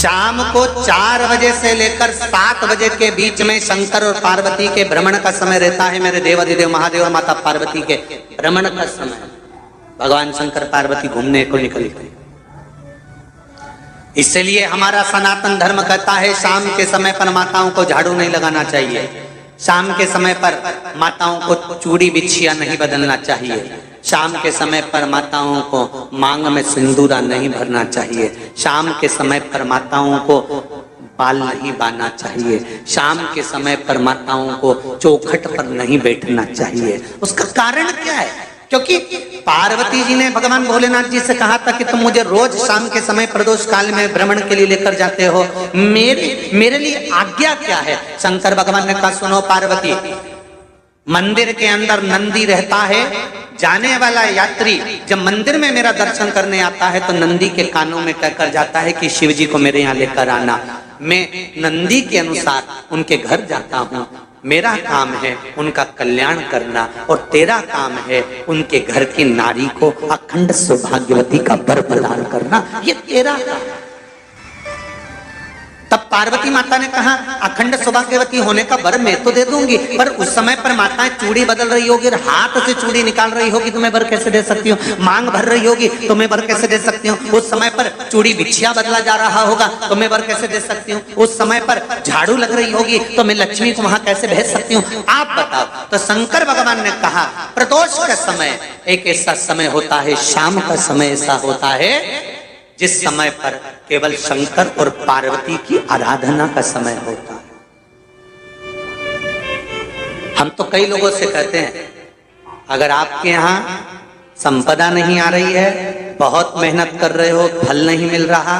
शाम को 4 बजे से लेकर 7 बजे के बीच में शंकर और पार्वती के भ्रमण का समय रहता है। मेरे देवाधिदेव महादेव और माता पार्वती के भ्रमण का समय, भगवान शंकर पार्वती घूमने को निकल गए। इसलिए हमारा सनातन धर्म कहता है शाम के समय पर माताओं को झाड़ू नहीं लगाना चाहिए, शाम के समय पर माताओं को चूड़ी बिछिया नहीं बदलना चाहिए, शाम के समय पर माताओं को मांग में सिंदूरा नहीं भरना चाहिए, शाम के समय पर माताओं को बाल नहीं बांधना चाहिए, शाम के समय पर माताओं को चौखट पर नहीं बैठना चाहिए। उसका कारण क्या है? क्योंकि पार्वती जी ने भगवान भोलेनाथ जी से कहा था कि तुम मुझे रोज शाम के समय प्रदोष काल में भ्रमण के लिए लेकर जाते हो, मेरे लिए आज्ञा क्या है? शंकर भगवान ने कहा सुनो पार्वती, मंदिर के अंदर नंदी रहता है, जाने वाला यात्री जब मंदिर में मेरा दर्शन करने आता है तो नंदी के कानों में कहकर जाता है कि शिव जी को मेरे यहाँ लेकर आना। मैं नंदी के अनुसार उनके घर जाता हूँ। मेरा काम है उनका कल्याण करना और तेरा काम है उनके घर की नारी को अखंड सौभाग्यवती का वर प्रदान करना, ये तेरा काम। तब पार्वती माता ने कहा अखंड सौभाग्यवती होने का वर मैं तो दे दूंगी, पर उस समय पर माताएं चूड़ी बदल रही होगी, हाथ से चूड़ी निकाल रही होगी तो मैं वर कैसे दे सकती हूँ? मांग भर रही होगी तो मैं वर कैसे दे सकती हूँ? उस समय पर चूड़ी बिछिया बदला जा रहा होगा तो मैं वर कैसे दे सकती हूँ? उस समय पर झाड़ू लग रही होगी तो मैं लक्ष्मी को वहां कैसे भेज सकती हूँ? आप बताओ। तो शंकर भगवान ने कहा प्रदोष का समय एक ऐसा समय होता है, शाम का समय ऐसा होता है जिस समय पर केवल शंकर और पार्वती की आराधना का समय होता है। हम तो कई लोगों से कहते हैं अगर आपके यहाँ संपदा नहीं आ रही है, बहुत मेहनत कर रहे हो, फल नहीं मिल रहा,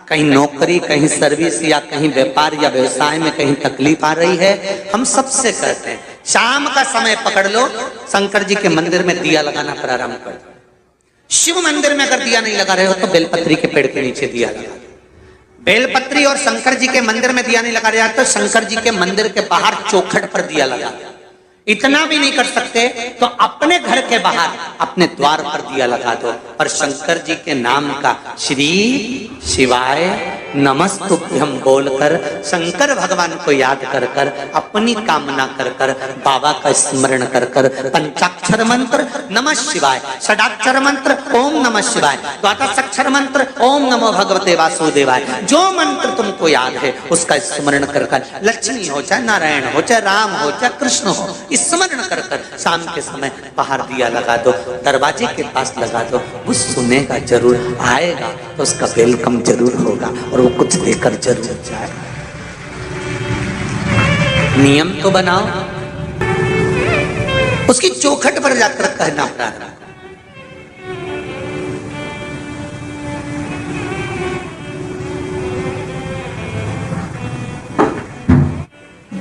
कहीं नौकरी, कहीं सर्विस या कहीं व्यापार या व्यवसाय में कहीं तकलीफ आ रही है, हम सबसे कहते हैं शाम का समय पकड़ लो, शंकर जी के मंदिर में दिया लगाना प्रारंभ कर दो। शिव मंदिर में अगर दिया नहीं लगा रहे हो तो बेलपत्री के पेड़ के नीचे दिया लगा। बेलपत्री और शंकर जी के मंदिर में दिया नहीं लगा रहा तो शंकर जी के मंदिर के बाहर चौखट पर दिया लगा। इतना भी नहीं कर सकते तो अपने घर के बाहर अपने द्वार पर दिया लगा दो और शंकर जी के नाम का श्री शिवाय नमस्तुभ्यं बोलकर शंकर भगवान को याद कर कर अपनी कामना कर कर बाबा का स्मरण कर कर पंचाक्षर मंत्र नमः शिवाय, षडाक्षर मंत्र ओम नमः शिवाय, द्वादशाक्षर मंत्र ओम नमो भगवते वासुदेवाय, जो मंत्र तुमको याद है उसका स्मरण कर कर लक्ष्मी हो चाहे नारायण हो चाहे राम हो चाहे कृष्ण हो स्मरण कर कर शाम के समय बाहर दिया लगा दो, दरवाजे के पास लगा दो। वो सुनेगा जरूर, आएगा तो उसका वेलकम जरूर होगा और वो कुछ देकर जरूर जाएगा। नियम तो बनाओ, उसकी चौखट पर जाकर कहना प्रारंभ।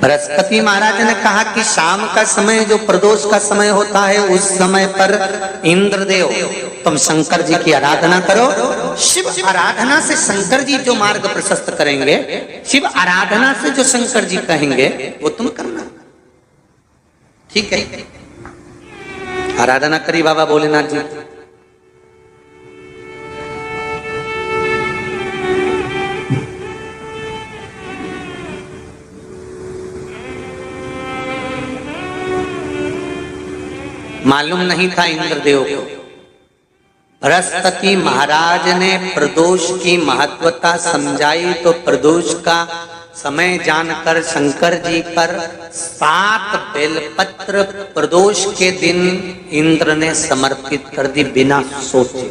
बृहस्पति महाराज ने कहा कि शाम का समय जो प्रदोष का समय होता है उस समय पर इंद्रदेव तुम शंकर जी की आराधना करो। शिव आराधना से शंकर जी जो मार्ग प्रशस्त करेंगे, शिव आराधना से जो शंकर जी कहेंगे वो तुम करना। ठीक है, आराधना करी बाबा भोलेनाथ जी। मालूम नहीं था इंद्रदेव को। बृहस्पति महाराज ने प्रदोष की महत्वता समझाई तो प्रदोष का समय जानकर शंकर जी पर 7 बेलपत्र प्रदोष के दिन इंद्र ने समर्पित कर दी बिना सोचे।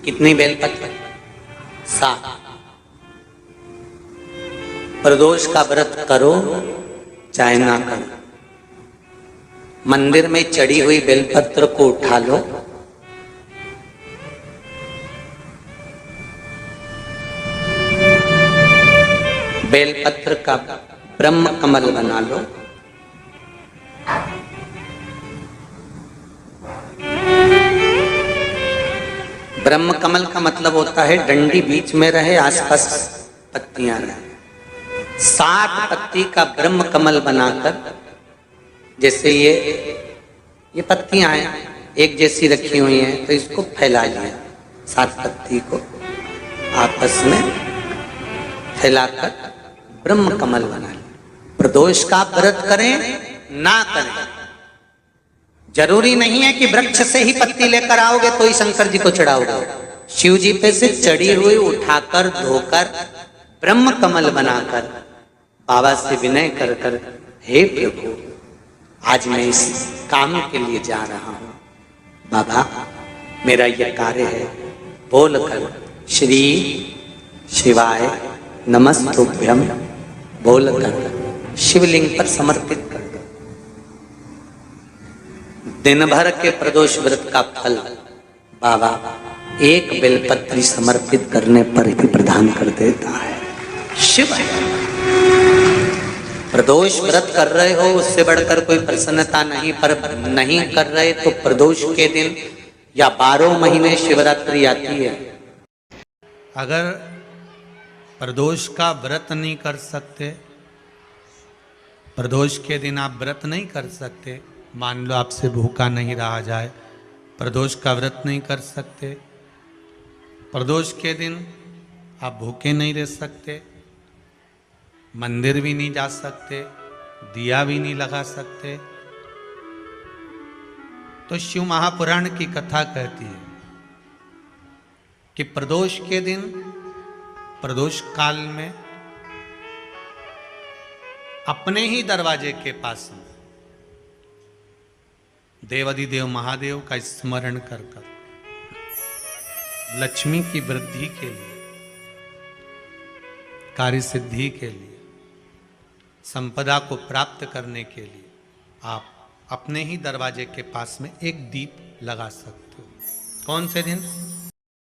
कितनी बेलपत्र? 7। प्रदोष का व्रत करो चाहे ना करो, मंदिर में चढ़ी हुई बेलपत्र को उठा लो, बेलपत्र का ब्रह्म कमल बना लो, ब्रह्म कमल का मतलब होता है डंडी बीच में रहे, आसपास पत्तियां रहे। 7 पत्ती का ब्रह्म कमल बनाकर, जैसे ये पत्तियां हैं एक जैसी रखी हुई हैं तो इसको फैला लिया 7 पत्ती को, आपस में फैलाकर ब्रह्म कमल बना लें। प्रदोष का व्रत करें ना करें, जरूरी नहीं है कि वृक्ष से ही पत्ती लेकर आओगे तो ही शंकर जी को चढ़ाओगे। शिव जी पे से चढ़ी हुई उठाकर धोकर ब्रह्म कमल बनाकर बाबा से विनय कर कर, हे प्रभु आज मैं इस काम के लिए जा रहा हूं, बाबा मेरा यह कार्य है, बोलकर श्री शिवाय नमस्तुभ्यम बोलकर शिवलिंग पर समर्पित कर दो। दिन भर के प्रदोष व्रत का फल बाबा एक बेलपत्री समर्पित करने पर ही प्रदान कर देता है। शिव है। प्रदोष व्रत कर रहे हो उससे बढ़कर कोई प्रसन्नता नहीं, पर नहीं कर रहे तो प्रदोष के दिन या 12 महीने शिवरात्रि आती है। अगर प्रदोष का व्रत नहीं कर सकते, प्रदोष के दिन आप व्रत नहीं कर सकते, मान लो आपसे भूखा नहीं रहा जाए, प्रदोष का व्रत नहीं कर सकते, प्रदोष के दिन आप भूखे नहीं रह सकते, मंदिर भी नहीं जा सकते, दिया भी नहीं लगा सकते, तो शिव महापुराण की कथा कहती है कि प्रदोष के दिन, प्रदोष काल में अपने ही दरवाजे के पास में देवाधिदेव महादेव का स्मरण कर कर लक्ष्मी की वृद्धि के लिए, कार्य सिद्धि के लिए, संपदा को प्राप्त करने के लिए आप अपने ही दरवाजे के पास में एक दीप लगा सकते हो। कौन से दिन?